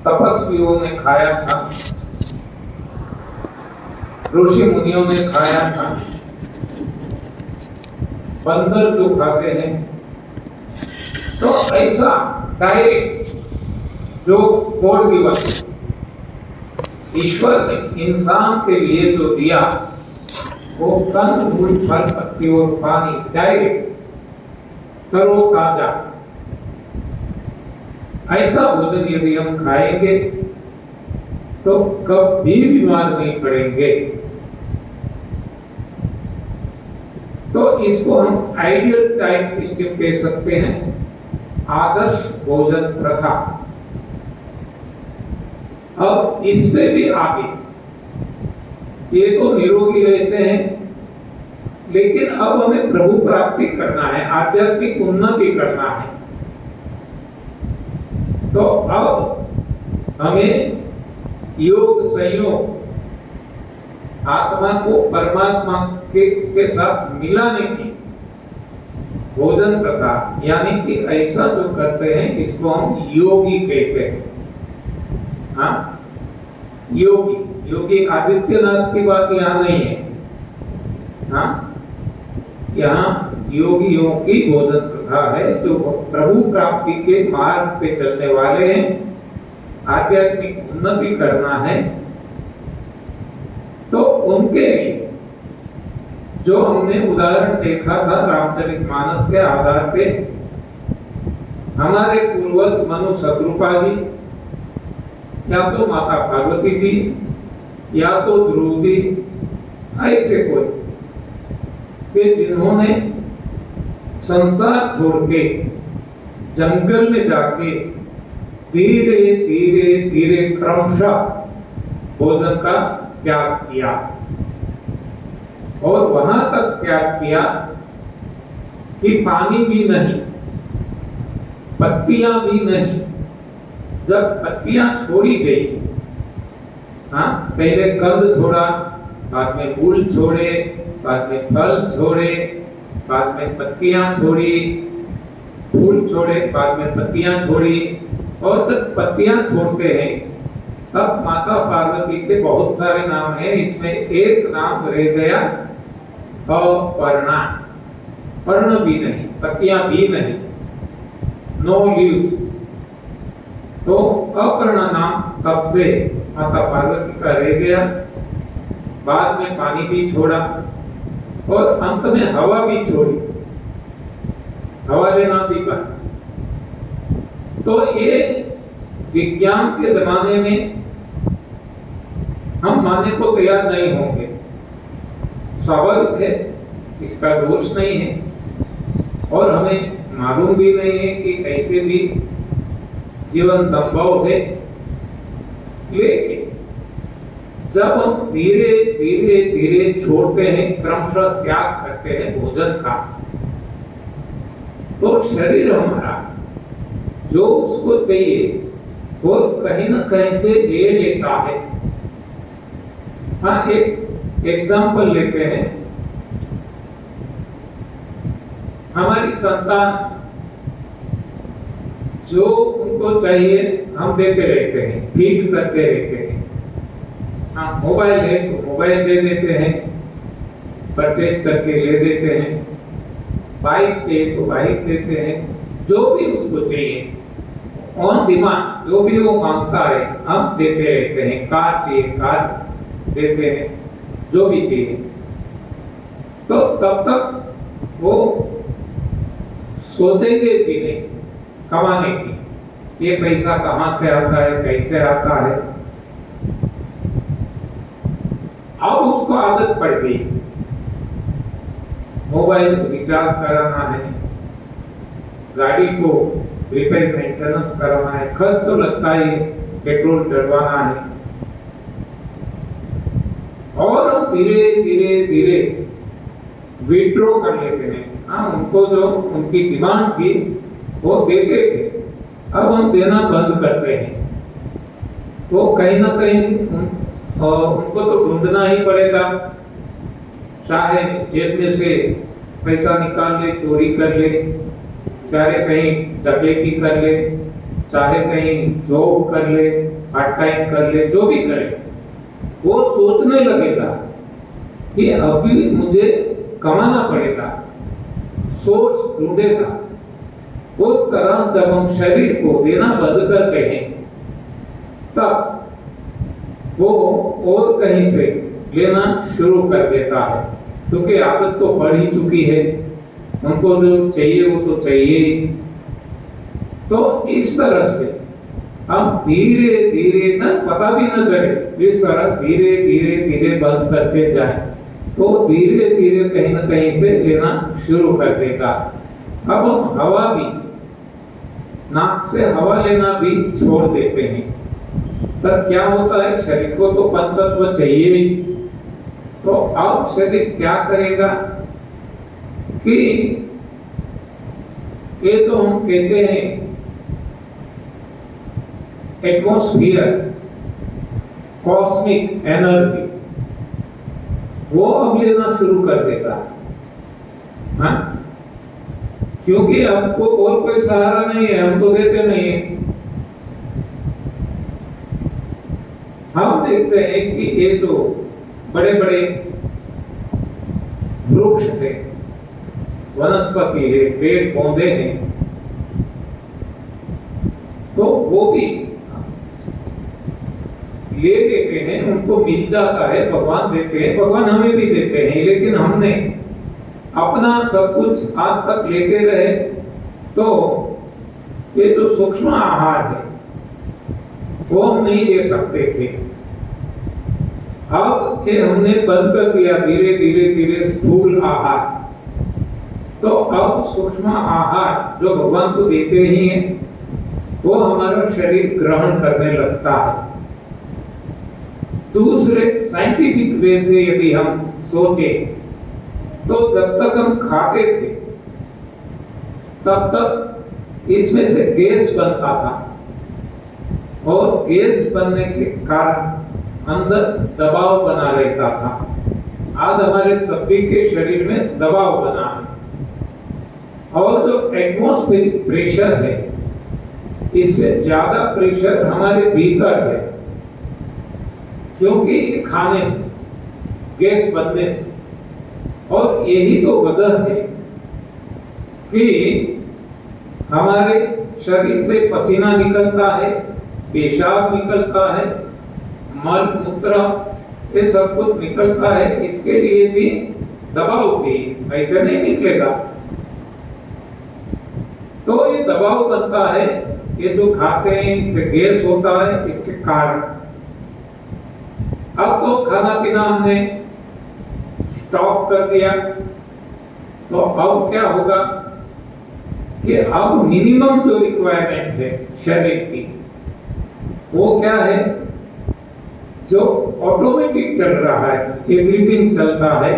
तपस्वियों ने खाया था, ऋषि मुनियों ने खाया था। बंदर जो खाते हैं, तो ऐसा डायरेक्ट जो गॉड गिवन ईश्वर ने इंसान के लिए जो दिया, वो कंद फूल फल पत्ती और पानी डायरेक्ट तरो ताजा, ऐसा भोजन यदि हम खाएंगे तो कभी बीमार नहीं पड़ेंगे। तो इसको हम आइडियल डाइट सिस्टम कह सकते हैं, आदर्श भोजन प्रथा। अब इससे भी आगे, ये तो निरोगी रहते हैं, लेकिन अब हमें प्रभु प्राप्ति करना है, आध्यात्मिक उन्नति करना है। तो अब हमें योग संयोग, आत्मा को परमात्मा के साथ मिलाने की भोजन प्रथा, यानी कि ऐसा जो करते हैं इसको हम योगी कहते हैं। हाँ, योगी, योगी आदित्यनाथ की बात यहाँ नहीं है। हाँ, यहाँ योगियों की भोजन प्रथा है, जो प्रभु प्राप्ति के मार्ग पे चलने वाले हैं, आध्यात्मिक उन्नति करना है। तो उनके लिए जो हमने उदाहरण देखा था रामचरितमानस के आधार पे, हमारे पूर्वज मनु शत्रुपा जी, या तो माता पार्वती जी, या तो ध्रुव जी, ऐसे कोई कि जिन्होंने संसार छोड़ के जंगल में जाके धीरे धीरे धीरे क्रमशः भोजन का त्याग किया, और वहां तक त्याग किया कि पानी भी नहीं, पत्तियां भी नहीं। जब पत्तियां छोड़ी गई, हाँ, पहले कंद छोड़ा, बाद में फूल छोड़े, बाद में फल छोड़े, बाद में पत्तियां छोड़ी, फूल छोड़े, बाद में पत्तियां छोड़ी, और जब पत्तियां छोड़ते हैं तब माता पार्वती के बहुत सारे नाम हैं, इसमें एक नाम रह गया अपर्णा। पर्ण भी नहीं, पत्तियां भी नहीं, नो लीव्स। तो अपर्णा नाम तब से माता पार्वती का रह गया। बाद में पानी भी छोड़ा, और अंत में हवा भी छोड़ी, हवा लेना भी बंद। तो ये विज्ञान के जमाने में हम मानने को तैयार नहीं होंगे, स्वाभाविक है, इसका दोष नहीं है, और हमें मालूम भी नहीं है कि ऐसे भी जीवन संभव है। लेकिन जब हम धीरे धीरे धीरे छोड़ते हैं, क्रमशः त्याग करते हैं भोजन का, तो शरीर हमारा जो उसको चाहिए वो कहीं ना कहीं से ले लेता है। हाँ, एक एग्जाम्पल लेते हैं। हमारी संतान जो उनको चाहिए हम देते रहते हैं, फीड करते रहते हैं। हाँ, मोबाइल है तो मोबाइल दे देते हैं, परचेज करके ले देते हैं। बाइक चाहिए तो बाइक देते हैं, जो भी उसको चाहिए ऑन डिमांड, जो भी वो मांगता है हम देते रहते हैं। कार चाहिए कार देते हैं, जो भी चाहिए। तो तब तक वो सोचेंगे भी नहीं कमाने की, ये पैसा कहां से आता है, कैसे आता है। अब उसको आदत पड़ गई, मोबाइल रिचार्ज कराना है, गाड़ी को रिपेयर मेंटेनेंस कराना है, खर्च तो लगता ही, पेट्रोल डलवाना है। और हम धीरे धीरे धीरे विड्रॉ कर लेते हैं। हाँ, उनको जो उनकी डिमांड थी वो देते थे, अब हम देना बंद करते हैं। तो कहीं ना कहीं उनको तो ढूंढना ही पड़ेगा, चाहे जेब में से पैसा निकाल ले, चोरी कर ले, चाहे कहीं डकैती कर ले, चाहे कहीं जॉब कर ले, पार्ट टाइम कर ले, जो भी करे, वो सोचने लगेगा कि अभी मुझे कमाना पड़ेगा, सोर्स ढूंढेगा। उस तरह जब हम शरीर को देना बंद करते हैं, तब वो और कहीं से लेना शुरू कर देता है, क्योंकि आदत तो बढ़ ही चुकी है, उनको जो चाहिए वो तो चाहिए ही। तो इस तरह से हम धीरे धीरे न, पता भी न चले, इस तरह धीरे धीरे धीरे बंद करते जाए, तो धीरे धीरे कहीं न कहीं से लेना शुरू कर देगा। अब हम हवा भी, नाक से हवा लेना भी छोड़ देते हैं, तब क्या होता है, शरीर को तो पंचतत्व चाहिए ही। तो अब शरीर क्या करेगा कि ये तो हम कहते हैं एटमॉस्फियर, कॉस्मिक एनर्जी, वो अब लेना शुरू कर देगा। हाँ, क्योंकि हमको और कोई सहारा नहीं है, हम तो देते नहीं है। हम देखते हैं कि ये जो बड़े बड़े वृक्ष है, वनस्पति है, पेड़ पौधे हैं, तो वो भी ले लेते हैं, उनको मिल जाता है, भगवान देते हैं, भगवान हमें भी देते हैं, लेकिन हमने अपना सब कुछ आज तक लेते रहे, तो ये जो सूक्ष्म आहार है वो हम नहीं ले सकते थे। अब ये हमने बंद कर दिया धीरे धीरे धीरे स्थूल आहार, तो अब सूक्ष्म आहार जो भगवान तो देते ही हैं, वो हमारा शरीर ग्रहण करने लगता है। दूसरे साइंटिफिक वे से यदि हम सोचे, तो जब तक हम खाते थे तब तक इसमें से गैस बनता था, और गैस बनने के कारण अंदर दबाव बना रहता था। आज हमारे सभी के शरीर में दबाव बना है, और जो एटमॉस्फेरिक प्रेशर है, इससे ज्यादा प्रेशर हमारे भीतर है, क्योंकि खाने से, गैस बनने से। और यही तो वजह है कि हमारे शरीर से पसीना निकलता है, पेशाब निकलता है, मल मूत्र ये सब कुछ निकलता है, इसके लिए भी दबाव चाहिए, ऐसे नहीं निकलेगा। तो ये दबाव बनता है, ये जो खाते हैं इससे गैस होता है, इसके कारण। अब तो खाना पीना हमने स्टॉप कर दिया, तो अब क्या होगा कि अब मिनिमम जो रिक्वायरमेंट है शरीर की, वो क्या है, जो ऑटोमेटिक चल रहा है, ये ब्रीदिंग चलता है।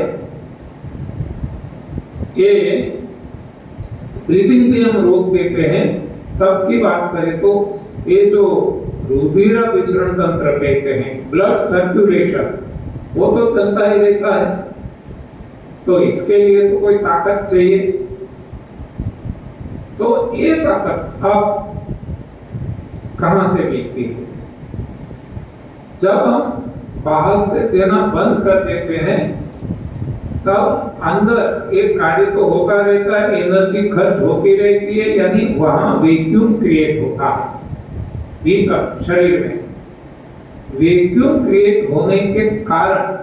ये ब्रीदिंग भी हम रोक देते हैं। तब की बात करें तो ये जो रुधिर विसरण तंत्र कहते हैं, ब्लड सर्कुलेशन, वो तो चलता ही रहता है, तो इसके लिए तो कोई ताकत चाहिए। तो ये ताकत अब कहां से मिलती है? जब हम बाहर से देना बंद कर देते हैं, तब अंदर एक कार्य तो होता रहता है, एनर्जी खर्च होती रहती है, यानी वहां वैक्यूम क्रिएट होता है भीतर शरीर में। वैक्यूम क्रिएट होने के कारण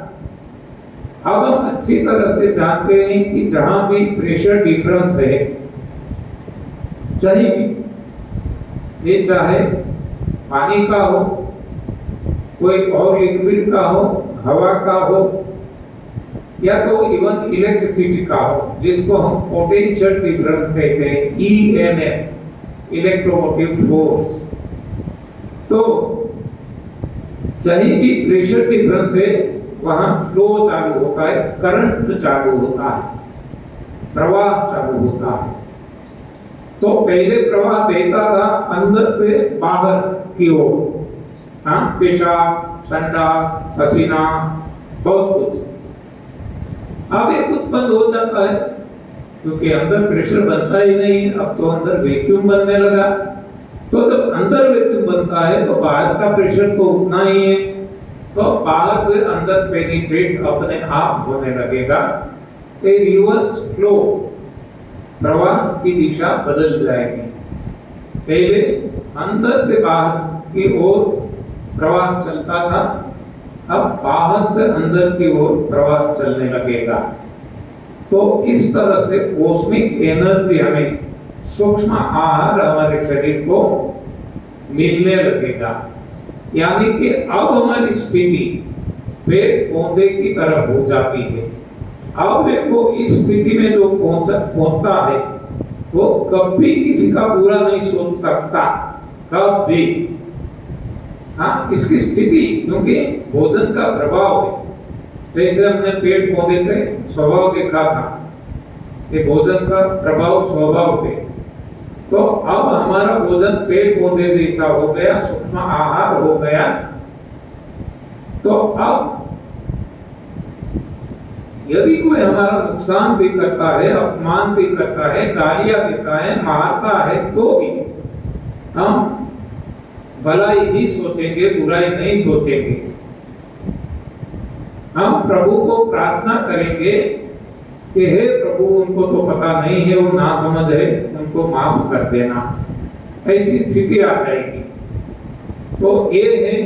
अब हम अच्छी तरह से जानते हैं कि जहां भी प्रेशर डिफरेंस है, चाहे ये चाहे पानी का हो, कोई और लिक्विड का हो, हवा का हो, या तो इवन इलेक्ट्रिसिटी का हो, जिसको हम पोटेंशियल डिफरेंस कहते हैं, EMF, इलेक्ट्रोमोटिव फोर्स। तो चाहे भी प्रेशर डिफरेंस है, वहां फ्लो चालू होता है, करंट चालू होता है, प्रवाह चालू होता है। तो पहले प्रवाह बहता था अंदर से बाहर की ओर, हाँ, पेशाब, संडास, पसीना, बहुत कुछ। अब ये कुछ बंद हो जाता है, क्योंकि अंदर प्रेशर बनता ही नहीं, अब तो अंदर वैक्यूम बनने लगा। तो जब अंदर वैक्यूम बनता है तो बाहर का प्रेशर तो उतना ही है, तो बाहर से अंदर पेनिट्रेट अपने आप होने लगेगा, एक रिवर्स फ्लो, प्रवाह की दिशा बदल जाएगी। पहले अंदर से बाहर की ओर प्रवाह चलता था, अब बाहर से अंदर की ओर प्रवाह चलने लगेगा। तो इस तरह से कॉस्मिक एनर्जी हमें सूक्ष्म आहार हमारे शरीर को मिलने लगेगा, यानी कि अब हमारी स्थिति पेड़ पौधे की तरफ हो जाती है। अब देखो इस स्थिति में जो पहुंचता है वो कभी किसी का बुरा नहीं सोच सकता, कभी। हाँ, इसकी स्थिति, क्योंकि भोजन का प्रभाव है। जैसे हमने पेड़ पौधे पे स्वभाव देखा था कि भोजन का प्रभाव स्वभाव पे, तो अब हमारा भोजन पेड़ पौधे जैसा हो गया, सूक्ष्म आहार हो गया। तो अब यदि कोई हमारा नुकसान भी करता है, अपमान भी करता है, गालियां देता है, मारता है, तो भी हम भलाई ही सोचेंगे, बुराई नहीं सोचेंगे। हम प्रभु को प्रार्थना करेंगे कि हे प्रभु, उनको तो पता नहीं है, वो ना समझ है, उनको माफ कर देना। ऐसी स्थिति आ जाएगी। तो ये है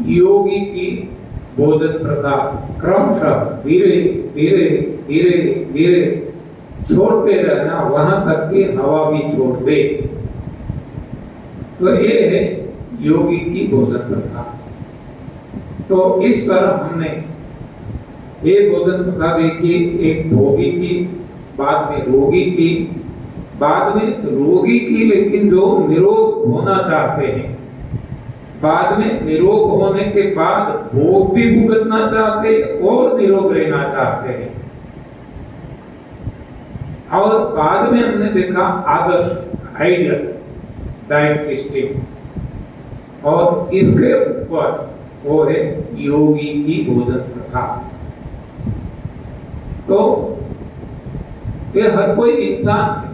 योगी की भोजन प्रथा। क्रमशः धीरे धीरे धीरे धीरे छोड़ते रहना, वहां तक कि हवा भी छोड़ दे। तो ये है योगी की भोजन प्रथा। तो इस तरह हमने ये भोजन प्रथा देखी, एक भोगी की, बाद में रोगी की, बाद में रोगी की लेकिन जो निरोग होना चाहते हैं, बाद में निरोग होने के बाद भोग भी भुगतना चाहते और निरोग रहना चाहते हैं। और बाद में हमने देखा आदर्श आइडियल डाइट सिस्टम, और इसके ऊपर वो है योगी की भोजन प्रथा। तो ये हर कोई इंसान है,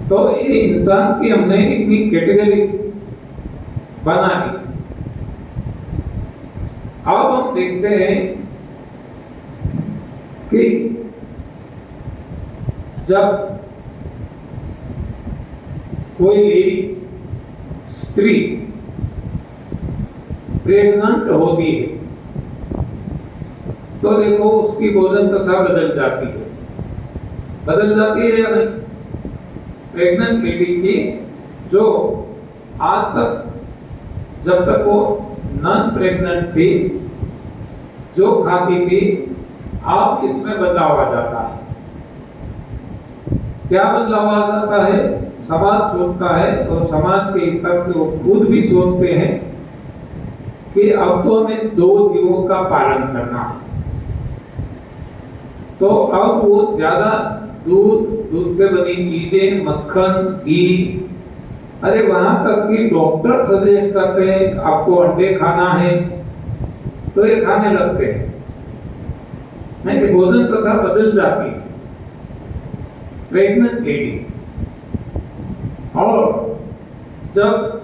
तो ये इंसान की हमने इतनी कैटेगरी बना ली। अब हम देखते हैं कि जब कोई लेडी, स्त्री प्रेग्नेंट होती है तो देखो उसकी भोजन प्रथा बदल जाती है। बदल जाती है या नहीं? प्रेग्नेंट लेडी की जो आज तक, जब तक वो नॉन प्रेग्नेंट थी, जो खाती थी, अब इसमें बदलाव आ जाता है। क्या बदलाव आ जाता है? समाज सोचता है, और समाज के हिसाब से वो खुद भी सोचते हैं कि अब तो हमें 2 जीवों का पालन करना है। तो अब वो ज्यादा दूध से बनी चीजें, मक्खन, घी, अरे वहां तक कि डॉक्टर सजेस्ट करते हैं आपको अंडे खाना है, तो ये खाने लगते हैं। नहीं, भोजन प्रथा बदल जाती है। प्रेग्नेंट लेडी, और जब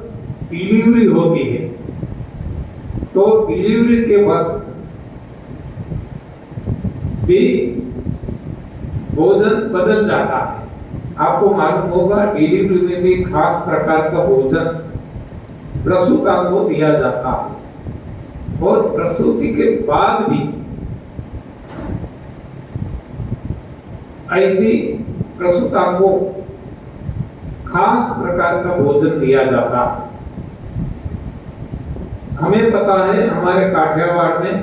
डिलीवरी होती है तो डिलीवरी के वक्त भी भोजन बदल जाता है। आपको मालूम होगा डिलीवरी में भी खास प्रकार का भोजन प्रसूता को दिया जाता है, और प्रसूति के बाद भी ऐसी प्रसूता को खास प्रकार का भोजन दिया जाता है। हमें पता है हमारे काठियावाड़ में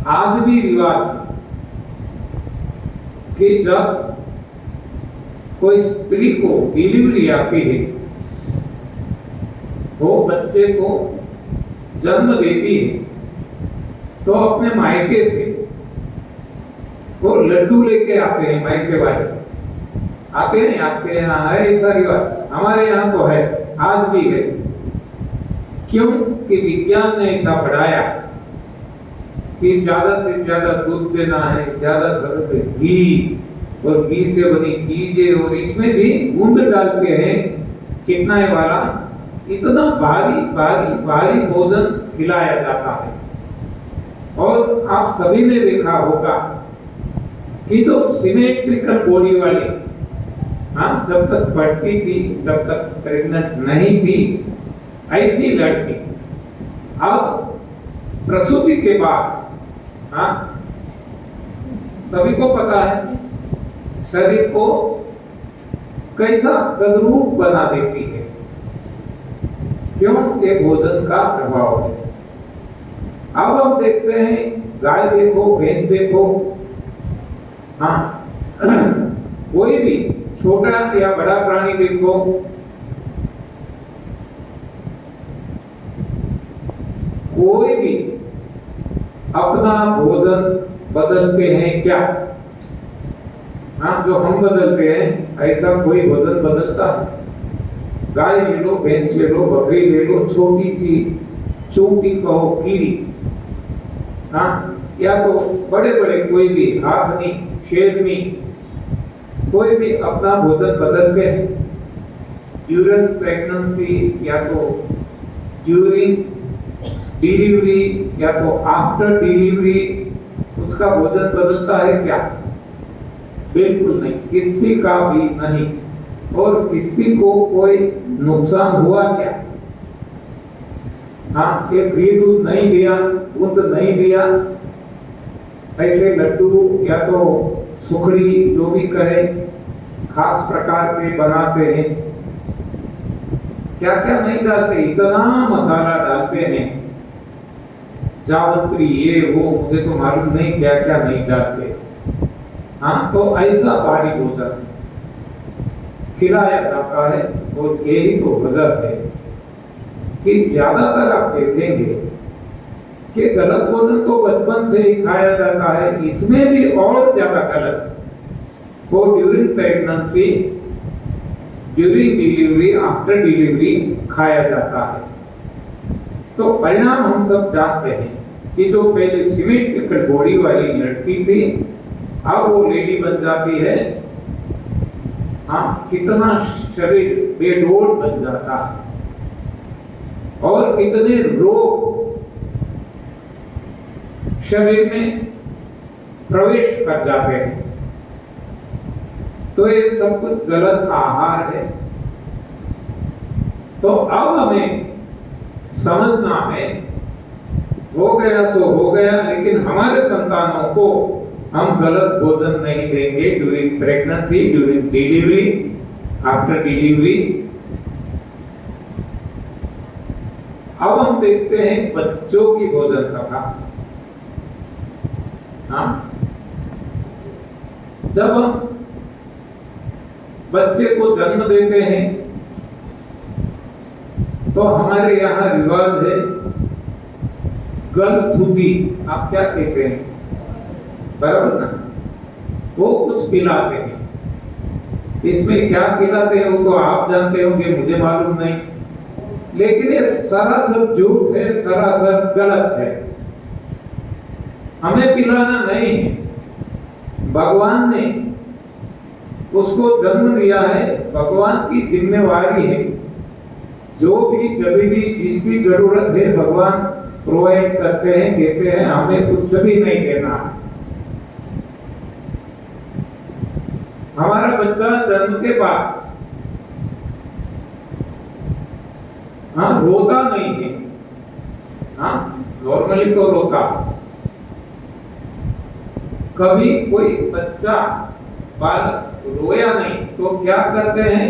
आज भी रिवाज है कि जब कोई स्त्री को डिलीवरी आती है, वो बच्चे को जन्म देती है, तो अपने मायके से वो लड्डू लेके आते हैं। मायके वाले आते हैं, आपके यहाँ है ऐसा रिवाज? हमारे यहाँ तो है, आज भी है। क्यों? कि विज्ञान ने ऐसा पढ़ाया कि ज्यादा से ज्यादा दूध देना है, ज्यादा से ज्यादा घी, और घी से बनी चीजें, और इसमें भी गूंद डालते हैं चिकनाई वाला। इतना भारी भारी भारी भोजन खिलाया जाता है। और आप सभी ने देखा होगा कि जो सिमेट्रिकल बॉडी वाली, हाँ, जब तक बढ़ती थी, जब तक प्रेग्नेंट नहीं थी, ऐसी लड़की अब प्रसूति के बाद, हाँ, सभी को पता है शरीर को कैसा कदरूप बना देती है। क्यों? ये भोजन का प्रभाव है। अब हम देखते हैं, गाय देखो, भैंस देखो, हाँ, कोई भी छोटा या बड़ा प्राणी देखो, कोई भी अपना भोजन बदलते हैं क्या? हाँ, जो हम बदलते हैं ऐसा कोई भोजन बदलता है? गाय ले लो, भैंस ले लो, बकरी ले लो, छोटी सी चोटी कहो, कीड़ी, हाँ, या तो बड़े बड़े कोई भी हाथनी, शेरनी, कोई भी अपना भोजन बदलते हैं। ड्यूरिंग प्रेगनेंसी या तो ड्यूरिंग डिलीवरी या तो आफ्टर डिलीवरी उसका भोजन बदलता है क्या? बिल्कुल नहीं, किसी का भी नहीं। और किसी को कोई नुकसान हुआ क्या? हाँ, एक घी दूध नहीं दिया, दूध नहीं दिया, ऐसे लड्डू या तो सुखड़ी जो भी कहे, खास प्रकार के बनाते हैं, क्या क्या नहीं डालते, इतना मसाला डालते हैं, जावंत्री, ये वो, मुझे तो मालूम नहीं क्या क्या नहीं डालते। हाँ, तो ऐसा भारी भोजन खिलाया जाता है। और यही तो वजह है कि ज्यादातर आप देखेंगे कि गलत भोजन तो बचपन से ही खाया जाता है, इसमें भी और ज्यादा गलत वो during pregnancy, during delivery, after delivery खाया जाता है। तो परिणाम हम सब जानते हैं कि जो पहले सिमेट्रिकल बॉडी वाली लड़की थी, अब वो लेडी बन जाती है। हाँ, कितना शरीर बेडोल बन जाता है और कितने रोग शरीर में प्रवेश कर जाते हैं। तो ये सब कुछ गलत आहार है। तो अब हमें समझना है, हो गया सो हो गया, लेकिन हमारे संतानों को हम गलत भोजन नहीं देंगे during pregnancy, during delivery, after delivery. अब हम देखते हैं बच्चों की भोजन कथा। हाँ, जब हम बच्चे को जन्म देते हैं तो हमारे यहाँ रिवाज है गलथुदी। आप क्या कहते हैं? बराबर ना? वो कुछ पिलाते हैं। इसमें क्या पिलाते हैं वो तो आप जानते होंगे, मुझे मालूम नहीं, लेकिन ये सरासर झूठ है, सरासर गलत है। हमें पिलाना नहीं है, भगवान ने उसको जन्म दिया है, भगवान की जिम्मेवारी है। जो भी जब भी जिसकी जरूरत है भगवान प्रोवाइड करते हैं, देते हैं, हमें कुछ भी नहीं देना। हमारा बच्चा जन्म के बाद हाँ रोता नहीं है। हाँ, नॉर्मली तो रोता, कभी कोई बच्चा बालक रोया नहीं तो क्या करते हैं?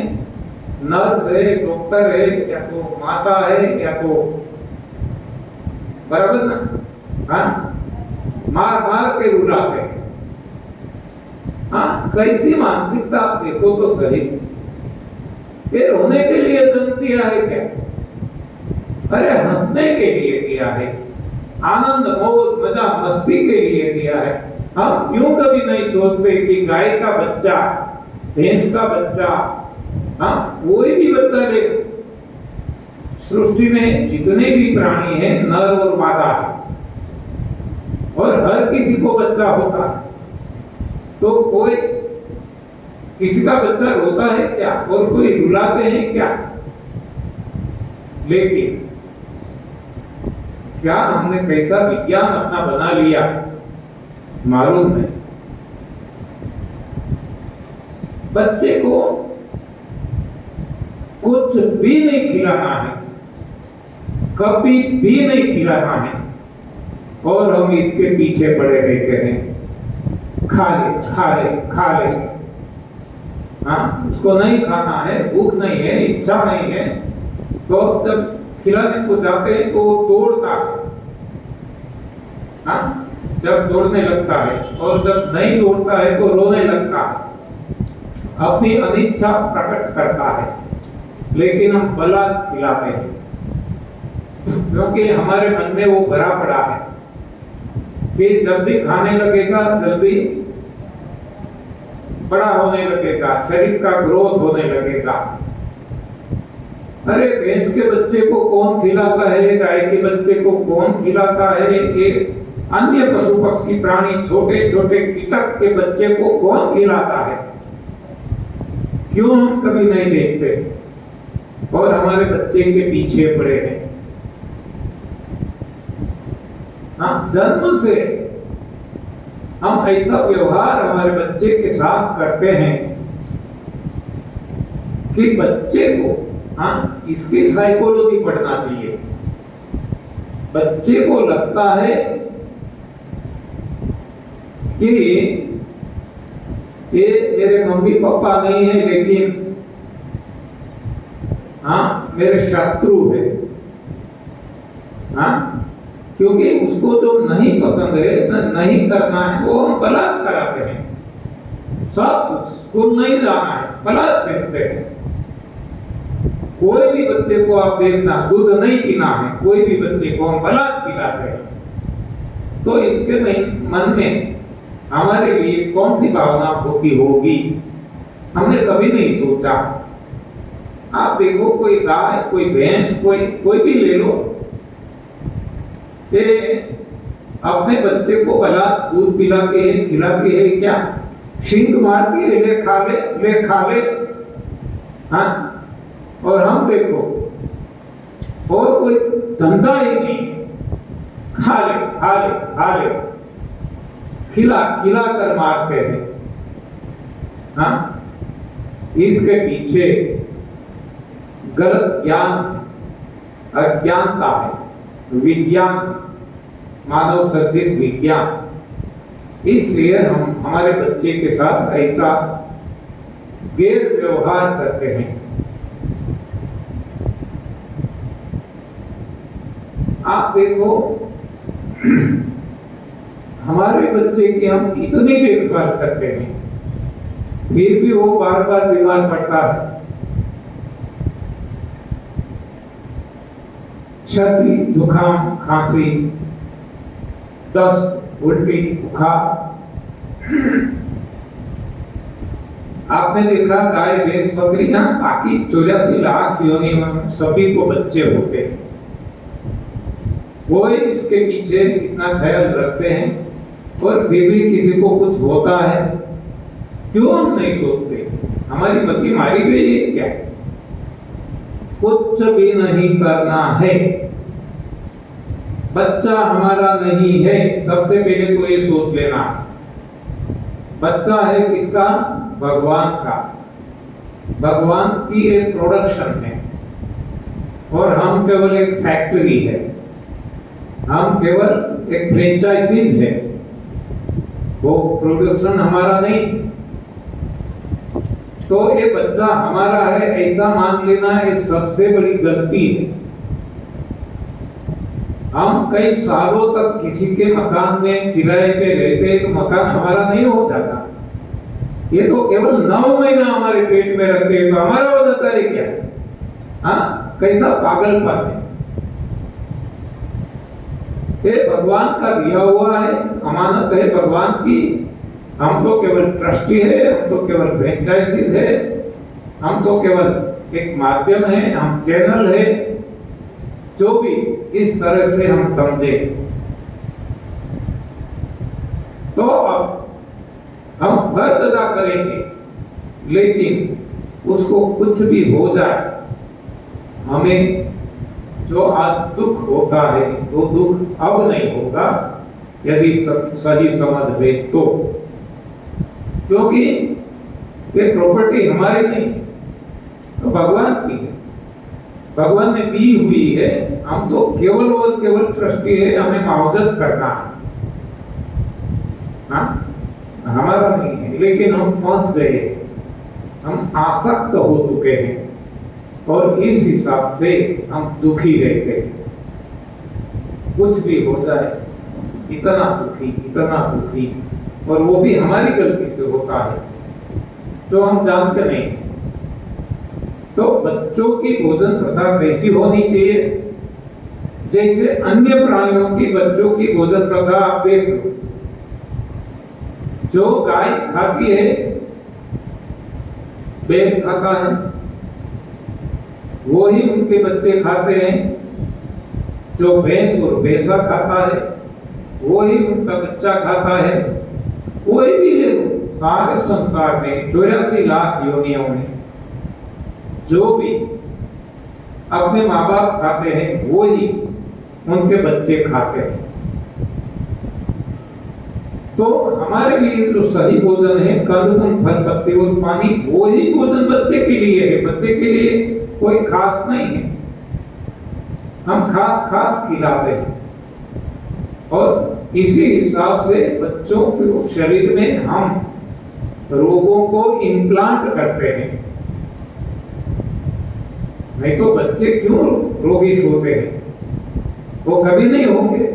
नर्स है, डॉक्टर है, या तो माता है, या तो बराबर ना, हाँ, मार मार के रुलाते हैं। हाँ, कैसी मानसिकता आप देखो तो सही। ये रोने के लिए जन्म दिया है क्या? अरे हंसने के लिए दिया है, आनंद मौज मजा मस्ती के लिए दिया है। हम क्यों कभी नहीं सोचते कि गाय का बच्चा, भैंस का बच्चा, हाँ, कोई भी बच्चा ले, सृष्टि में जितने भी प्राणी हैं, नर और मादा है, और हर किसी को बच्चा होता है। तो कोई किसी का बच्चा रोता है क्या और कोई रुलाते हैं क्या? लेकिन क्या हमने कैसा विज्ञान अपना बना लिया मालूम है। बच्चे को कुछ भी नहीं खिलाना है, कभी भी नहीं खिलाना है, और हम इसके पीछे पड़े रहते हैं, खा ले खा ले खा ले। हाँ, उसको नहीं खाना है, भूख नहीं है, इच्छा नहीं है, तो जब खिलाने को जाते हैं तो तोड़ता है। हाँ, जब दौड़ने लगता है और जब नहीं दौड़ता है तो रोने लगता है, अपनी अनिच्छा प्रकट करता है। लेकिन हम बलात् खिलाते हैं क्योंकि हमारे मन में वो भरा पड़ा है कि जल्दी खाने लगेगा, जल्दी बड़ा होने लगेगा, शरीर का ग्रोथ होने लगेगा। अरे भैंस के बच्चे को कौन खिलाता है, गाय के बच्चे को कौन खिलाता है, ये अन्य पशु पक्षी प्राणी छोटे छोटे कीटक के बच्चे को कौन खिलाता है? क्यों हम कभी नहीं देखते और हमारे बच्चे के पीछे पड़े हैं। हाँ, जन्म से हम ऐसा व्यवहार हमारे बच्चे के साथ करते हैं कि बच्चे को, हाँ, इसकी साइकोलॉजी पढ़ना चाहिए। बच्चे को लगता है कि ये मेरे मम्मी पापा नहीं है, लेकिन हाँ मेरे शत्रु है। हाँ, क्योंकि उसको जो नहीं पसंद है, नहीं करना है, वो हम बलात् कराते हैं। सब कुछ, स्कूल नहीं जाना है, बलात् भेजते हैं। कोई भी बच्चे को आप देखना, दूध नहीं पीना है, कोई भी बच्चे को हम बलात् पिलाते हैं। तो इसके मन में हमारे लिए कौन सी भावना होती होगी, हमने कभी नहीं सोचा। आप देखो, कोई गाय, कोई भैंस, कोई भी ले लो, ये अपने बच्चे को बलात् दूध पिला के है, खिला के है, क्या शींग मार के ले खा ले, ले खा ले। हाँ, और हम देखो, और कोई धंधा ही नहीं, खा ले खा ले खा ले, खिला खिला कर मारते हैं। हाँ, इसके पीछे गलत ज्ञान, अज्ञानता है, विज्ञान, मानव सर्जित विज्ञान। इसलिए हम हमारे बच्चे के साथ ऐसा गैर व्यवहार करते हैं। आप देखो, हमारे बच्चे की हम इतनी देखभाल करते हैं, फिर भी वो बार बार बीमार पड़ता है। सर्दी, जुकाम, खांसी, दस्त, उल्टी, बुखार। आपने देखा, गाय, भैंस, बकरियां, बाकी 84 लाख योनियों में सभी को बच्चे होते हैं। वो इसके पीछे इतना ख्याल रखते हैं, और फिर भी किसी को कुछ होता है, क्यों हम नहीं सोचते? हमारी मति मारी गई है क्या? कुछ भी नहीं करना है, बच्चा हमारा नहीं है। सबसे पहले तो ये सोच लेना, बच्चा है किसका? भगवान का। भगवान की एक प्रोडक्शन है, और हम केवल एक फैक्ट्री है, हम केवल एक फ्रेंचाइजीज है, वो प्रोडक्शन हमारा नहीं। तो ये बच्चा हमारा है ऐसा मान लेना, ये सबसे बड़ी गलती है। हम कई सालों तक किसी के मकान में किराए पे रहते हैं, तो मकान हमारा नहीं हो जाता। ये तो केवल 9 महीना हमारे पेट में रखते हैं तो हमारा हो जाता है क्या? हाँ, कैसा पागलपन है। ये भगवान का दिया हुआ है, अमानत है भगवान की। हम तो केवल ट्रस्टी है, हम तो केवल फ्रेंचाइजीज है, हम तो केवल एक माध्यम है, हम चैनल है, जो भी जिस तरह से हम समझे। तो अब हम फर्ज अदा करेंगे, लेकिन उसको कुछ भी हो जाए, हमें जो आज दुख होता है वो दुख अब नहीं होगा यदि सही समझ ले तो, क्योंकि ये प्रॉपर्टी हमारी नहीं है, तो भगवान की है, भगवान ने दी हुई है। हम तो केवल और केवल ट्रस्टी है, हमें मुआवजत करना है, हाँ हमारा नहीं है। लेकिन हम फंस गए, हम आसक्त हो चुके हैं और इस हिसाब से हम दुखी रहते हैं। कुछ भी हो जाए इतना दुखी, और वो भी हमारी गलती से होता है जो हम जानते नहीं। तो बच्चों की भोजन प्रथा कैसी होनी चाहिए? जैसे अन्य प्राणियों की बच्चों की भोजन प्रथा आप देख लो। जो गाय खाती है, बैल खाता है, वो ही उनके बच्चे खाते हैं। जो भैंस और भैंसा खाता है, वो ही उनका बच्चा खाता है। कोई भी ले लो, सारे संसार में 84 लाख योनियों में जो भी अपने माँ बाप खाते हैं, वो ही उनके बच्चे खाते हैं। तो हमारे लिए जो सही भोजन है, कंद फल पत्ते और पानी, वो ही भोजन बच्चे के लिए है। बच्चे के लिए कोई खास नहीं है, हम खास खिलाते हैं। और इसी हिसाब से बच्चों के शरीर में हम रोगों को इम्प्लांट करते हैं। नहीं तो बच्चे क्यों रोगी होते हैं? वो कभी नहीं होंगे,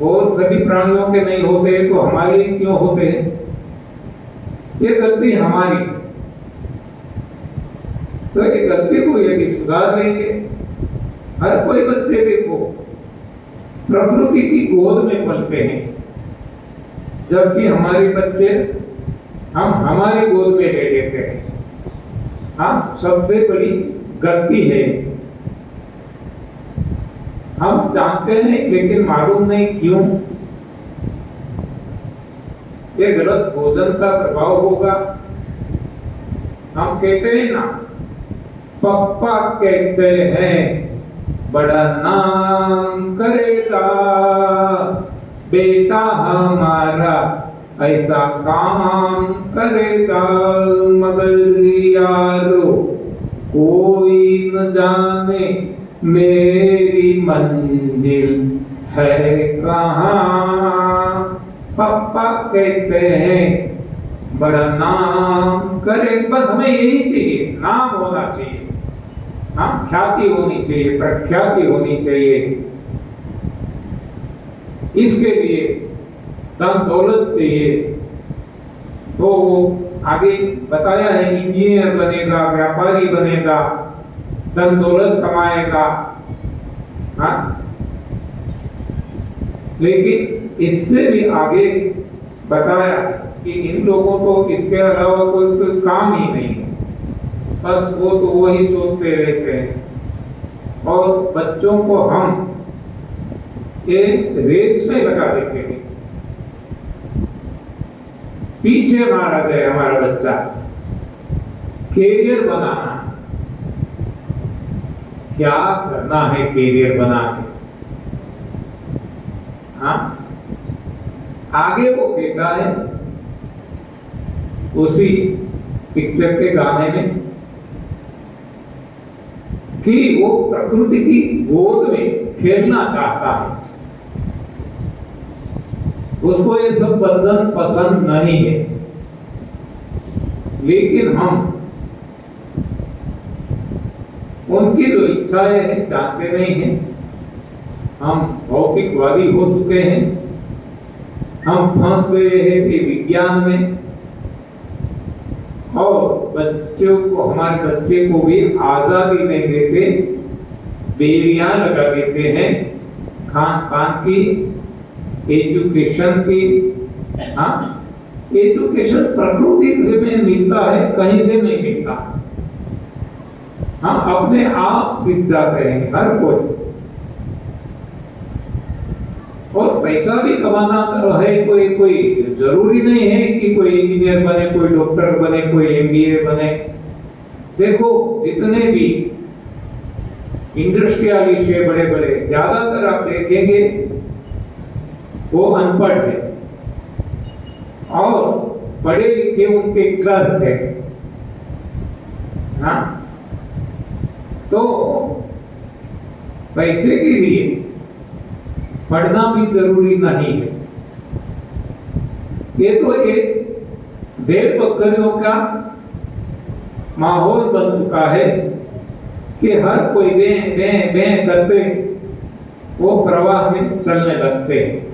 और सभी प्राणियों के नहीं होते, तो हमारे क्यों होते हैं? ये गलती हमारी। तो ये गलती को यदि सुधार लेंगे, हर कोई बच्चे देखो प्रकृति की गोद में पलते हैं, जबकि हमारे बच्चे हम हमारी गोद में ले लेते हैं। हाँ, सबसे बड़ी गलती है। हम जानते हैं लेकिन मालूम नहीं क्यों। ये गलत भोजन का प्रभाव होगा। हम कहते हैं ना, पप्पा कहते हैं बड़ा नाम करेगा, बेटा हमारा ऐसा काम करेगा, मगर यारो कोई न जाने मेरी मंजिल है कहाँ। पापा कहते हैं बड़ा नाम करे, बस हमें यही चाहिए, नाम होना चाहिए, हाँ ख्याति होनी चाहिए, प्रख्याति होनी चाहिए। इसके लिए धन दौलत चाहिए। तो आगे बताया है, इंजीनियर बनेगा, व्यापारी बनेगा, धन दौलत कमाएगा, हाँ। लेकिन इससे भी आगे बताया कि इन लोगों को इसके अलावा कोई काम ही नहीं है, बस वो तो वही सोचते रहते हैं। और बच्चों को हम एक रेस में लगा देते हैं, पीछे ना रह जाए हमारा बच्चा। कैरियर बनाना, क्या करना है कैरियर बना के, हाँ। आगे वो कहता है उसी पिक्चर के गाने में कि वो प्रकृति की गोद में खेलना चाहता है। उसको ये सब बंधन पसंद नहीं है। लेकिन हम उनकी जो इच्छाएं हैं जानते नहीं हैं। हम भौतिकवादी हो चुके हैं, हम फंस गए हैं कि विज्ञान में, और बच्चों को, हमारे बच्चे को भी आजादी नहीं देते, बेलियां लगा देते हैं खान पान की, एजुकेशन की। हाँ, एजुकेशन प्रकृति से मिलता है, कहीं से नहीं मिलता। हम अपने आप सीख जाते हैं हर कोई। और पैसा भी कमाना है, कोई कोई जरूरी नहीं है कि कोई इंजीनियर बने, कोई डॉक्टर बने, कोई एमबीए बने। देखो जितने भी इंडस्ट्रियलिस्ट है बड़े बड़े, ज्यादातर आप देखेंगे वो अनपढ़ है और पढ़े लिखे उनके ग्रंथ है। हाँ, तो पैसे के लिए पढ़ना भी जरूरी नहीं है। ये तो एक भेड़ बकरियों का माहौल बन चुका है कि हर कोई बें बें बें करते वो प्रवाह में चलने लगते हैं।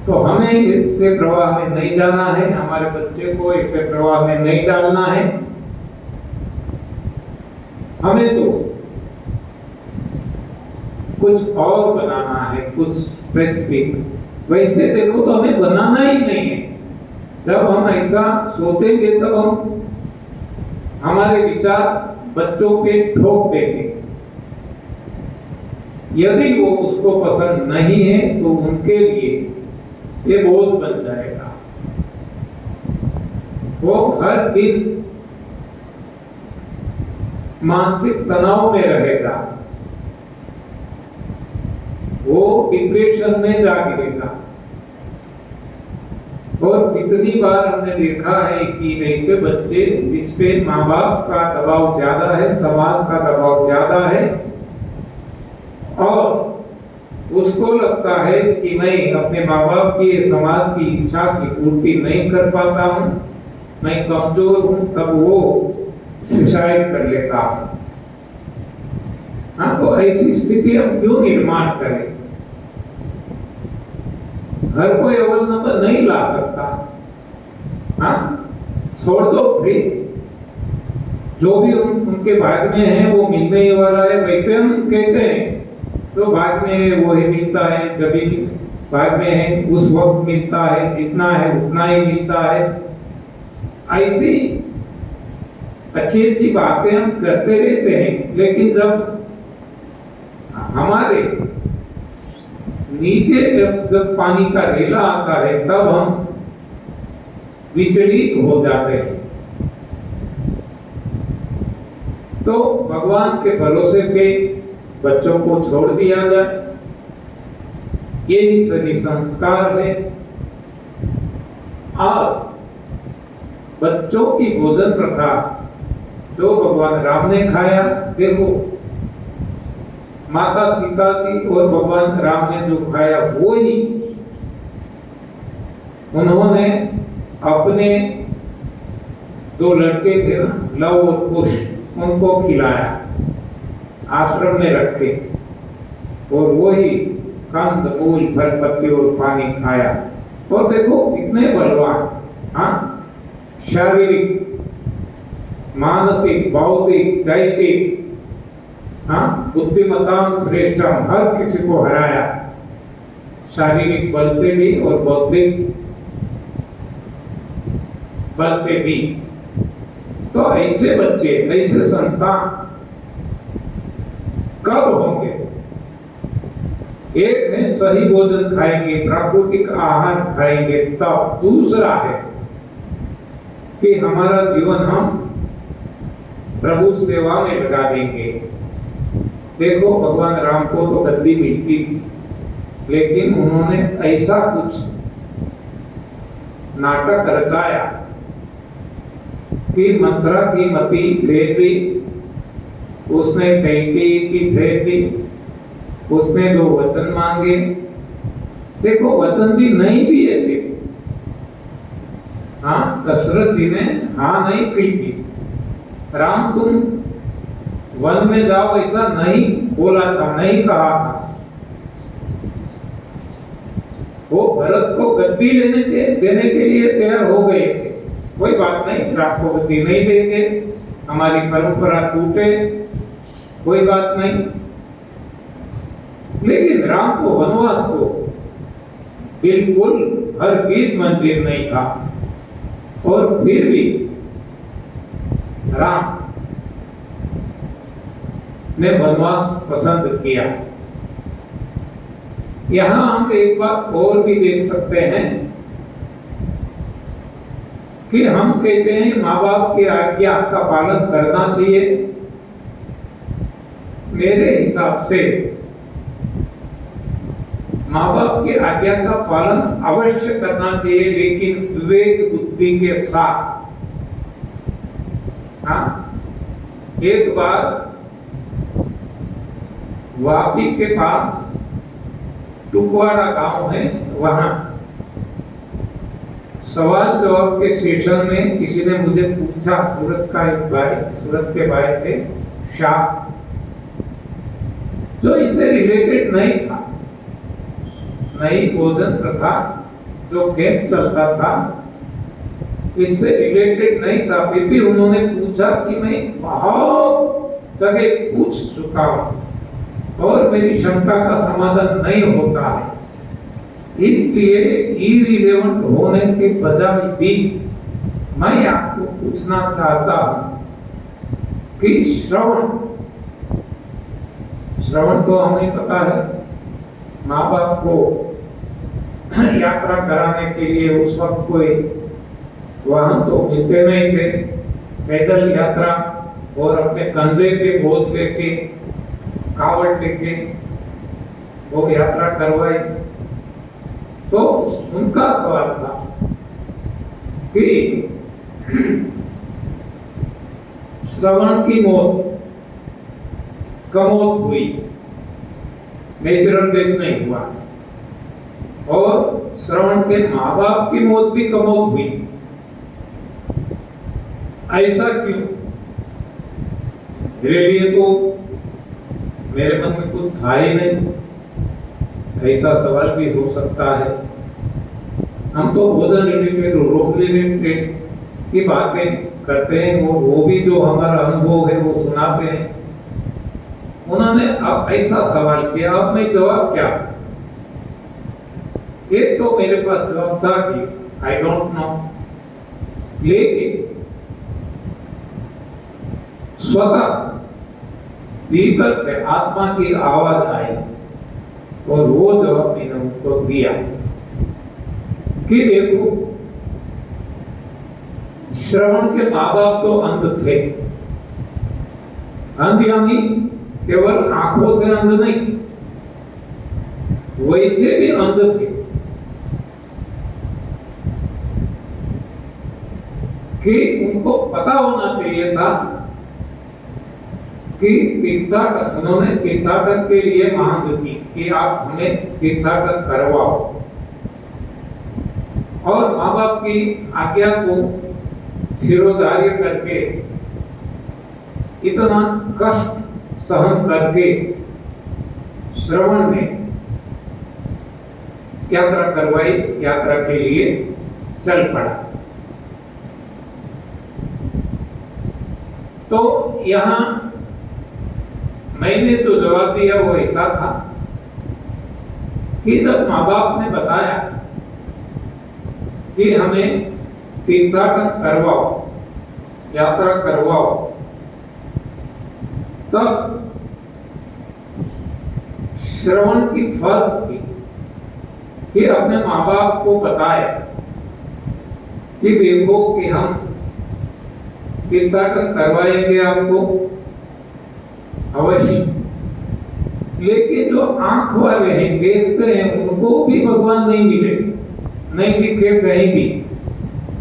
तो हमें इससे प्रवाह में नहीं जाना है, हमारे बच्चे को इससे प्रवाह में नहीं डालना है। हमें तो कुछ और बनाना है, कुछ स्पेसिफिक। वैसे देखो तो हमें बनाना ही नहीं है। जब हम ऐसा सोचेंगे तब हम हमारे विचार बच्चों पे ठोक देंगे। यदि वो उसको पसंद नहीं है तो उनके लिए ये बोझ बन जाएगा। वो हर दिन मानसिक तनाव में रहेगा, वो डिप्रेशन में जा गिरेगा। और कितनी बार हमने देखा है कि ऐसे बच्चे जिसपे माँ बाप का दबाव ज्यादा है, समाज का दबाव ज्यादा है, और उसको लगता है कि मैं अपने माँ बाप की, समाज की इच्छा की पूर्ति नहीं कर पाता हूँ, मैं कमजोर हूँ, तब वो सुसाइड कर लेता हूँ। हाँ, तो ऐसी स्थिति हम क्यों निर्माण करें? हर कोई अव्वल नंबर नहीं ला सकता। हाँ, छोड़ दो फिर, जो भी उनके भाग में है वो मिलने ही वाला है। वैसे हम कहते हैं तो भाग में वो ही मिलता है, जब भी भाग में है उस वक्त मिलता है, जितना है उतना ही मिलता है। ऐसी अच्छी अच्छी बातें हम करते रहते हैं, लेकिन जब हमारे नीचे जब पानी का रेला आता है तब हम विचलित हो जाते हैं। तो भगवान के भरोसे पे बच्चों को छोड़ दिया जाए, यही सही संस्कार है। और बच्चों की भोजन प्रथा जो भगवान राम ने खाया, देखो माता सीता जी और भगवान राम ने जो खाया वो ही उन्होंने अपने दो लड़के थे ना, लव और कुश, उनको खिलाया, आश्रम में रखे, और वही कंद मूल फल पत्ते और पानी खाया। और देखो कितने बलवान, हाँ, शारीरिक, मानसिक, बौद्धिक, चैतिक, हाँ, बुद्धिमताम श्रेष्ठम, हर किसी को हराया, शारीरिक बल से भी और बौद्धिक बल से भी। तो ऐसे बच्चे, ऐसे संतान कब होंगे? एक है सही भोजन खाएंगे, प्राकृतिक आहार खाएंगे, तब दूसरा है कि हमारा जीवन हम प्रभु सेवा में लगा देंगे। देखो भगवान राम को तो गद्दी मिलती थी, लेकिन उन्होंने ऐसा कुछ नाटक रचाया कि मथुरा की मती फेर दी, उसने कैकेयी की फेर दी, उसने 2 वचन मांगे। देखो वचन भी नहीं दिए थे। हाँ, दशरथ जी ने हाँ नहीं की थी, राम तुम वन में जाओ ऐसा नहीं बोला था, नहीं कहा था। वो भरत को गद्दी देने के लिए तैयार हो गए थे। कोई बात नहीं, राम को गद्दी नहीं देंगे, हमारी परंपरा टूटे, कोई बात नहीं। लेकिन राम को वनवास को बिल्कुल हरगिज मंजूर नहीं था, और फिर भी राम ने वनवास पसंद किया। यहां हम एक बात और भी देख सकते हैं कि हम कहते हैं माँ बाप की आज्ञा का पालन करना चाहिए। मेरे हिसाब से माँ बाप की आज्ञा का पालन अवश्य करना चाहिए, लेकिन विवेक बुद्धि के साथ। हाँ, एक बार वापी के पास टुकवाड़ा गांव है, वहां सवाल जवाब के सेशन में किसी ने मुझे पूछा, सूरत का एक भाई, सूरत के भाई थे शाह, जो इससे रिलेटेड नहीं था, नई भोजन प्रथा जो कैंप चलता था इससे रिलेटेड नहीं था, फिर भी उन्होंने पूछा कि मैं बहुत जगह पूछ चुका हूं और मेरी शंका का समाधान नहीं होता है, इसलिए इररिलेवेंट होने के बजाय भी मैं आपको पूछना चाहता हूं कि श्रवण तो हमें पता है, माँ बाप को यात्रा कराने के लिए उस वक्त कोई वाहन तो मिलते नहीं थे, पैदल यात्रा और अपने कंधे पे बोझ लेके, कावड़ लेके वो यात्रा करवाई। तो उनका सवाल था कि श्रवण की मौत कमौत हुई, नेचुरल डेथ नहीं हुआ, और श्रवण के माँ बाप की मौत भी कमौत हुई, ऐसा क्यों? मेरे लिए तो मेरे मन में कुछ था ही नहीं, ऐसा सवाल भी हो सकता है। हम तो भोजन रिलेटेड, रोग रिलेटेड की बातें करते हैं, वो भी जो हमारा अनुभव है वो सुनाते हैं। उन्होंने अब ऐसा सवाल किया, अब मैं जवाब क्या? एक तो मेरे पास जवाब था कि आई डोंट नो, लेकिन स्वतः भीतर से आत्मा की आवाज आई और वो जवाब मैंने उनको दिया कि देखो, श्रवण के माँ बाप तो अंध थे, अंध यानी केवल आंखों से अंध नहीं, वैसे भी अंध थे कि उनको पता होना चाहिए था कि तीर्थाटन, उन्होंने तीर्थाटन के लिए मांग की कि आप हमें तीर्थाटन करवाओ, और माँ बाप की आज्ञा को शिरोधार्य करके, इतना कष्ट सहन करके श्रवण ने यात्रा करवाई, यात्रा के लिए चल पड़ा। तो यहां मैंने जो जवाब दिया वो ऐसा था कि जब माँ बाप ने बताया कि हमें तीर्थाटन करवाओ, यात्रा करवाओ, तब श्रवण की फर्ज थी कि अपने माँ बाप को बताया कि देखो कि हम तीर्थाटन करवाएंगे आपको अवश्य, लेकिन जो आंख वाले हैं, देखते हैं, उनको भी भगवान नहीं मिले, नहीं दिखे कहीं भी,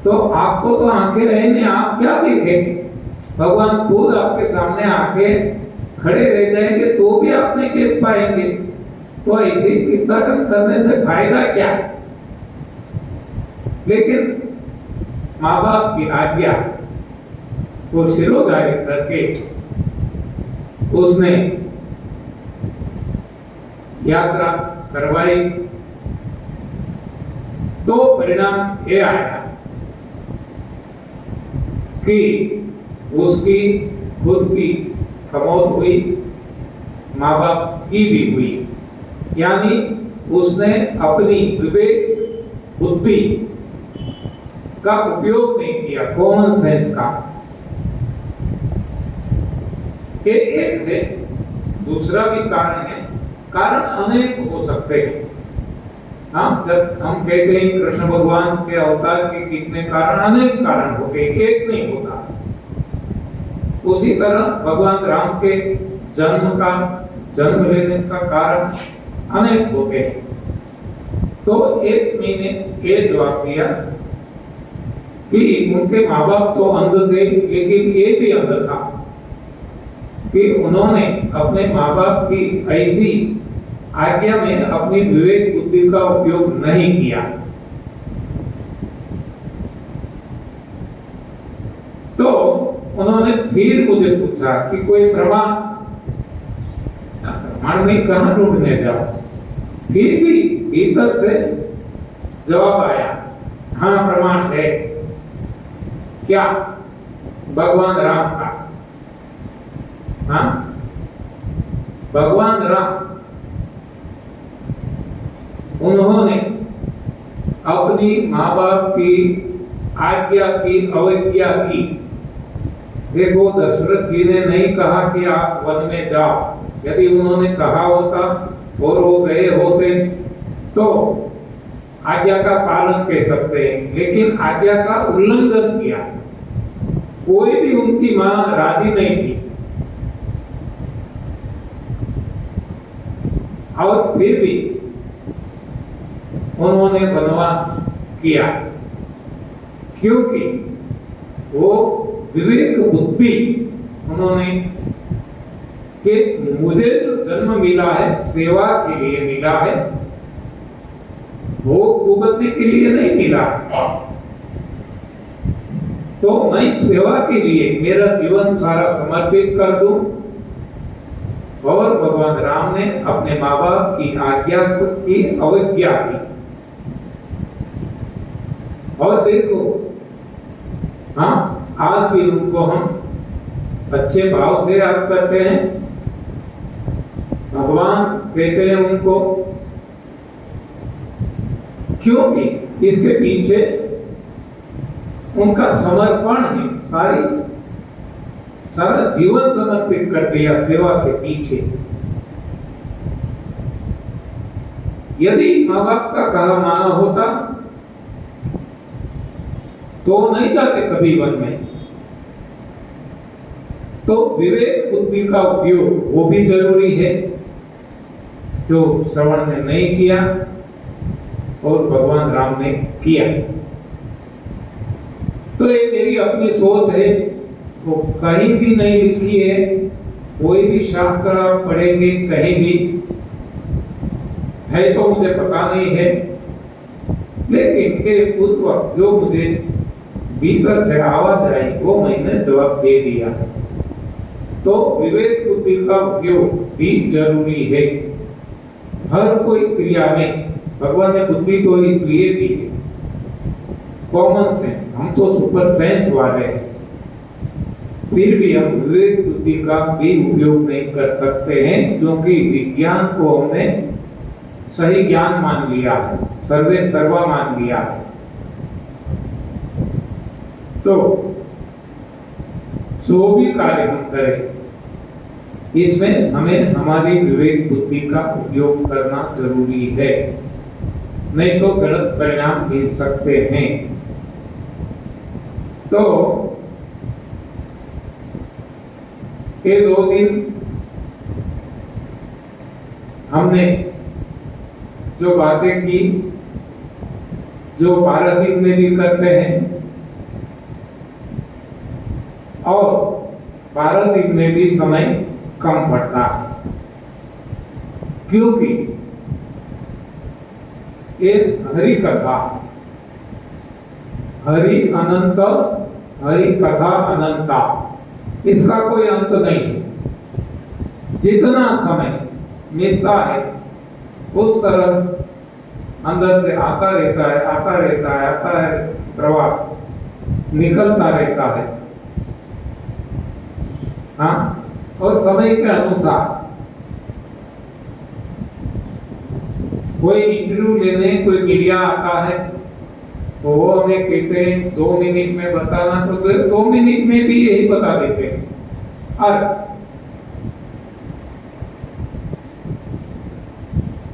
तो आपको तो आंखें रहने, आप क्या देखेंगे? भगवान खुद आपके सामने आके खड़े रह जाएंगे तो भी आप नहीं देख पाएंगे, तो ऐसे तीर्थाटन करने से फायदा क्या? लेकिन माँ बाप की आज्ञा को शिरोधार्य करके उसने यात्रा करवाई, तो परिणाम ये आया कि उसकी खुद की कमौत हुई, माँ बाप की भी हुई, यानी उसने अपनी विवेक बुद्धि का उपयोग नहीं किया, कॉमन सेंस का। एक है, दूसरा भी कारण है, कारण अनेक हो सकते हैं। हाँ, जब हम कहते हैं कृष्ण भगवान के अवतार के कितने कारण, अनेक कारण होते हैं, एक नहीं होता। उसी तरह भगवान राम के जन्म लेने का कारण अनेक होते हैं। तो एक महीने ये जवाब दिया कि उनके माँ बाप तो अंध थे, लेकिन ये भी अंध था कि उन्होंने अपने माँ बाप की ऐसी आज्ञा में अपनी विवेक बुद्धि का उपयोग नहीं किया। तो उन्होंने फिर मुझे पूछा कि कोई प्रमाण में कहां ढूंढने जाओ। फिर भी भीतर से जवाब आया, हाँ प्रमाण है। क्या? भगवान राम का। हाँ, भगवान राम, उन्होंने अपनी माँ बाप की आज्ञा की अवज्ञा की। देखो, दशरथ जी ने नहीं कहा कि आप वन में जाओ। यदि उन्होंने कहा होता और वो गए होते तो आज्ञा का पालन कह सकते हैं, लेकिन आज्ञा का उल्लंघन किया। कोई भी उनकी मां राजी नहीं थी। और फिर भी उन्होंने वनवास किया, क्योंकि वो विवेक बुद्धि उन्होंने कि मुझे जो जन्म मिला है सेवा के लिए मिला है, भोग भुगतने के लिए नहीं मिला है। तो मैं सेवा के लिए मेरा जीवन सारा समर्पित कर दूं। और भगवान राम ने अपने माँ बाप की आज्ञा की अवज्ञा की। और देखो, हाँ, आज भी उनको हम अच्छे भाव से याद करते हैं। भगवान कहते हैं उनको, क्योंकि इसके पीछे उनका समर्पण है। सारा जीवन समर्पित कर दिया सेवा के पीछे। यदि माँ बाप का कहा माना होता तो नहीं जाते कभी वन में। तो विवेक बुद्धि का उपयोग वो भी जरूरी है, जो श्रवण ने नहीं किया और भगवान राम ने किया। तो ये मेरी अपनी सोच है, वो कहीं भी नहीं लिखी है। कोई भी शास्त्र आप पढ़ेंगे कहीं भी है तो मुझे पता नहीं है, लेकिन उस वक्त जो मुझे भीतर से आवाज आई वो मैंने जवाब दे दिया। तो विवेक बुद्धि का उपयोग भी जरूरी है हर कोई क्रिया में। भगवान ने बुद्धि तो इसलिए दी है, कॉमन सेंस, हम तो सुपर सेंस वाले हैं, फिर भी हम विवेक बुद्धि का भी उपयोग नहीं कर सकते हैं, क्योंकि विज्ञान को हमने सही ज्ञान मान लिया है, सर्वे सर्वा मान लिया है। तो जो भी कार्य हम करें इसमें हमें हमारी विवेक बुद्धि का उपयोग करना जरूरी है, नहीं तो गलत परिणाम मिल सकते हैं। तो ये 2 दिन हमने जो बातें की, जो 12 दिन में भी करते हैं और 12 दिन में भी समय कम पड़ता है, क्योंकि ये हरि कथा, हरि अनंत, हरि कथा अनंता, इसका कोई अंत नहीं है। जितना समय मिलता है उस तरह अंदर से आता रहता है, आता रहता है, आता है, प्रवाह निकलता रहता है। हाँ, और समय के अनुसार कोई इंटरव्यू लेने कोई मीडिया आता है तो वो हमें कहते हैं 2 मिनट में बताना, तो 2 मिनट में भी यही बता देते हैं। और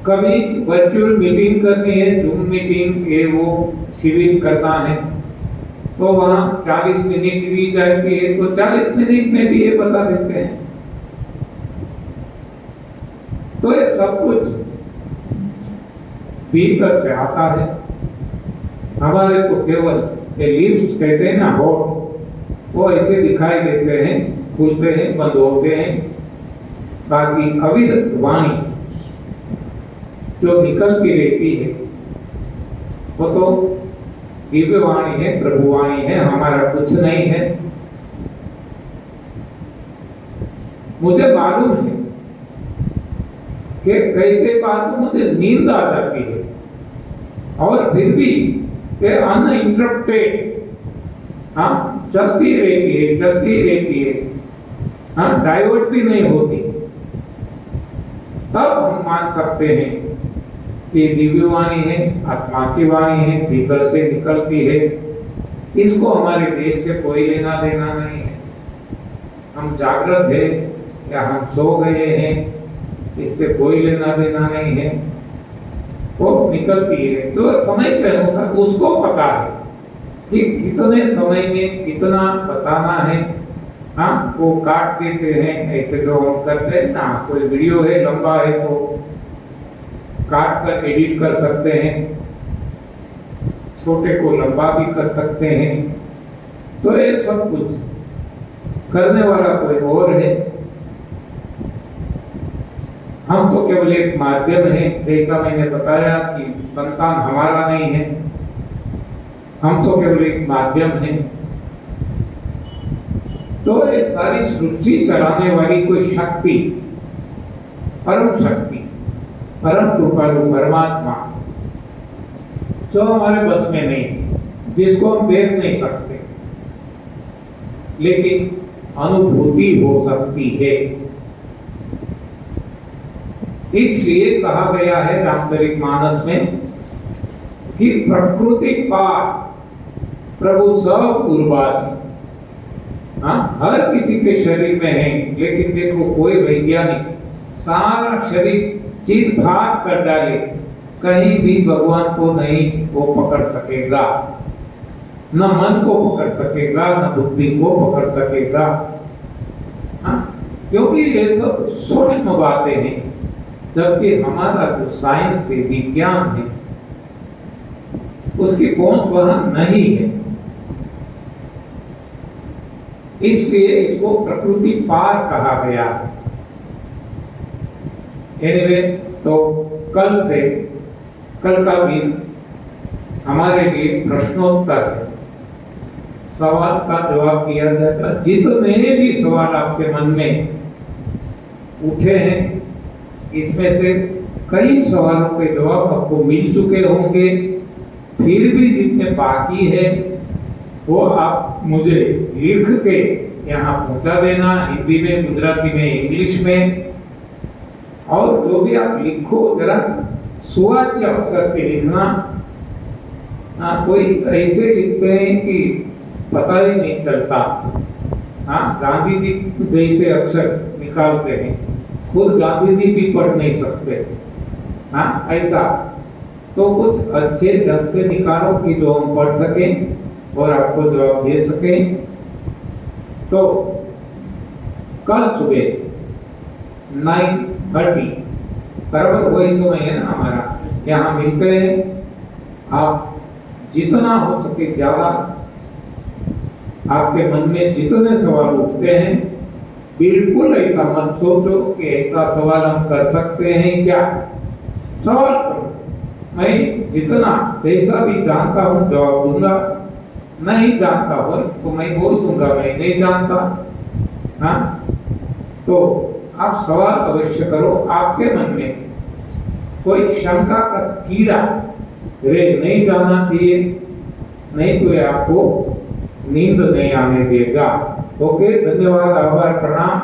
कभी वर्चुअल मीटिंग करनी है, जूम मीटिंग, ये वो शिविर करना है, तो वहाँ 40 मिनट दी जाती है, तो 40 मिनट में भी ये बता देते हैं। तो ये सब कुछ भीतर से आता है। हमारे तो केवल ये लिप्स कहते हैं ना, होठ, वो ऐसे दिखाई देते हैं, खुलते हैं, बंद होते हैं। बाकी अविरत वाणी जो निकलती रहती है वो तो दिव्य वाणी है, प्रभु वाणी है, हमारा कुछ नहीं है। मुझे मालूम है कि कई कई बार तो मुझे नींद आ जाती है और फिर भी ये अनइंटरप्टेड चलती रहती है, डाइवर्ट भी नहीं होती। तब हम मान सकते हैं कि दिव्य वाणी है, आत्मा की वाणी है, भीतर से निकलती है। इसको हमारे देश से कोई लेना देना नहीं है। हम जागृत है या हम सो गए हैं, इससे कोई लेना देना नहीं है। वो निकलती है तो समय के अनुसार उसको पता है कि कितने समय में कितना बताना है। वो काट देते हैं, ऐसे जो हम करते हैं ना, कोई वीडियो है लंबा है तो काट कर एडिट कर सकते हैं, छोटे को लंबा भी कर सकते हैं। तो ये सब कुछ करने वाला कोई और है, हम तो केवल एक माध्यम है। जैसा मैंने बताया कि संतान हमारा नहीं है, हम तो केवल एक माध्यम है। तो ये सारी सृष्टि चलाने वाली कोई शक्ति, परम शक्ति, परम कृपालु परमात्मा, जो हमारे बस में नहीं, जिसको हम देख नहीं सकते लेकिन अनुभूति हो सकती है। इसलिए कहा गया है रामचरितमानस में कि प्रकृति पार प्रभु सब उर्वासी। हर किसी के शरीर में है, लेकिन देखो कोई वैज्ञानिक सारा शरीर चीर फाड़ कर डाले, कहीं भी भगवान को नहीं वो पकड़ सकेगा, न मन को पकड़ सकेगा, न बुद्धि को पकड़ सकेगा। क्योंकि ये सब सूक्ष्म बातें हैं, जबकि हमारा जो साइंस है, विज्ञान है, उसकी पहुंच वहां नहीं है। इसलिए इसको प्रकृति पार कहा गया है। एनीवे, तो कल का दिन हमारे लिए प्रश्नोत्तर है, सवाल का जवाब दिया जाएगा। जितने भी सवाल आपके मन में उठे हैं, इसमें से कई सवालों के जवाब आपको मिल चुके होंगे, फिर भी जितने बाकी है वो आप मुझे लिख के यहाँ पहुंचा देना, हिंदी में, गुजराती में, इंग्लिश में। और जो भी आप लिखो जरा सुवाच्य अक्षर से लिखना। कोई ऐसे लिखते हैं कि पता ही नहीं चलता। गांधी जी जैसे अक्षर निकालते हैं, खुद गांधी जी भी पढ़ नहीं सकते। ऐसा तो कुछ अच्छे ढंग से निकालो कि जो हम पढ़ सकें और आपको जवाब दे सकें। तो कल सुबह 9:30 बराबर वही समय है ना हमारा, यहाँ मिलते हैं। आप जितना हो सके ज्यादा, आपके मन में जितने सवाल उठते हैं, बिल्कुल ऐसा मत सोचो कि ऐसा सवाल हम कर सकते हैं क्या। सवाल करो, मैं जितना जैसा भी जानता हूँ जवाब दूंगा, नहीं जानता हो तो मैं बोल दूंगा मैं नहीं जानता। तो आप सवाल अवश्य करो। आपके मन में कोई शंका का कीड़ा नहीं जाना चाहिए, नहीं तो ये आपको नींद नहीं आने देगा। ओके, धन्यवाद, आभार, प्रणाम।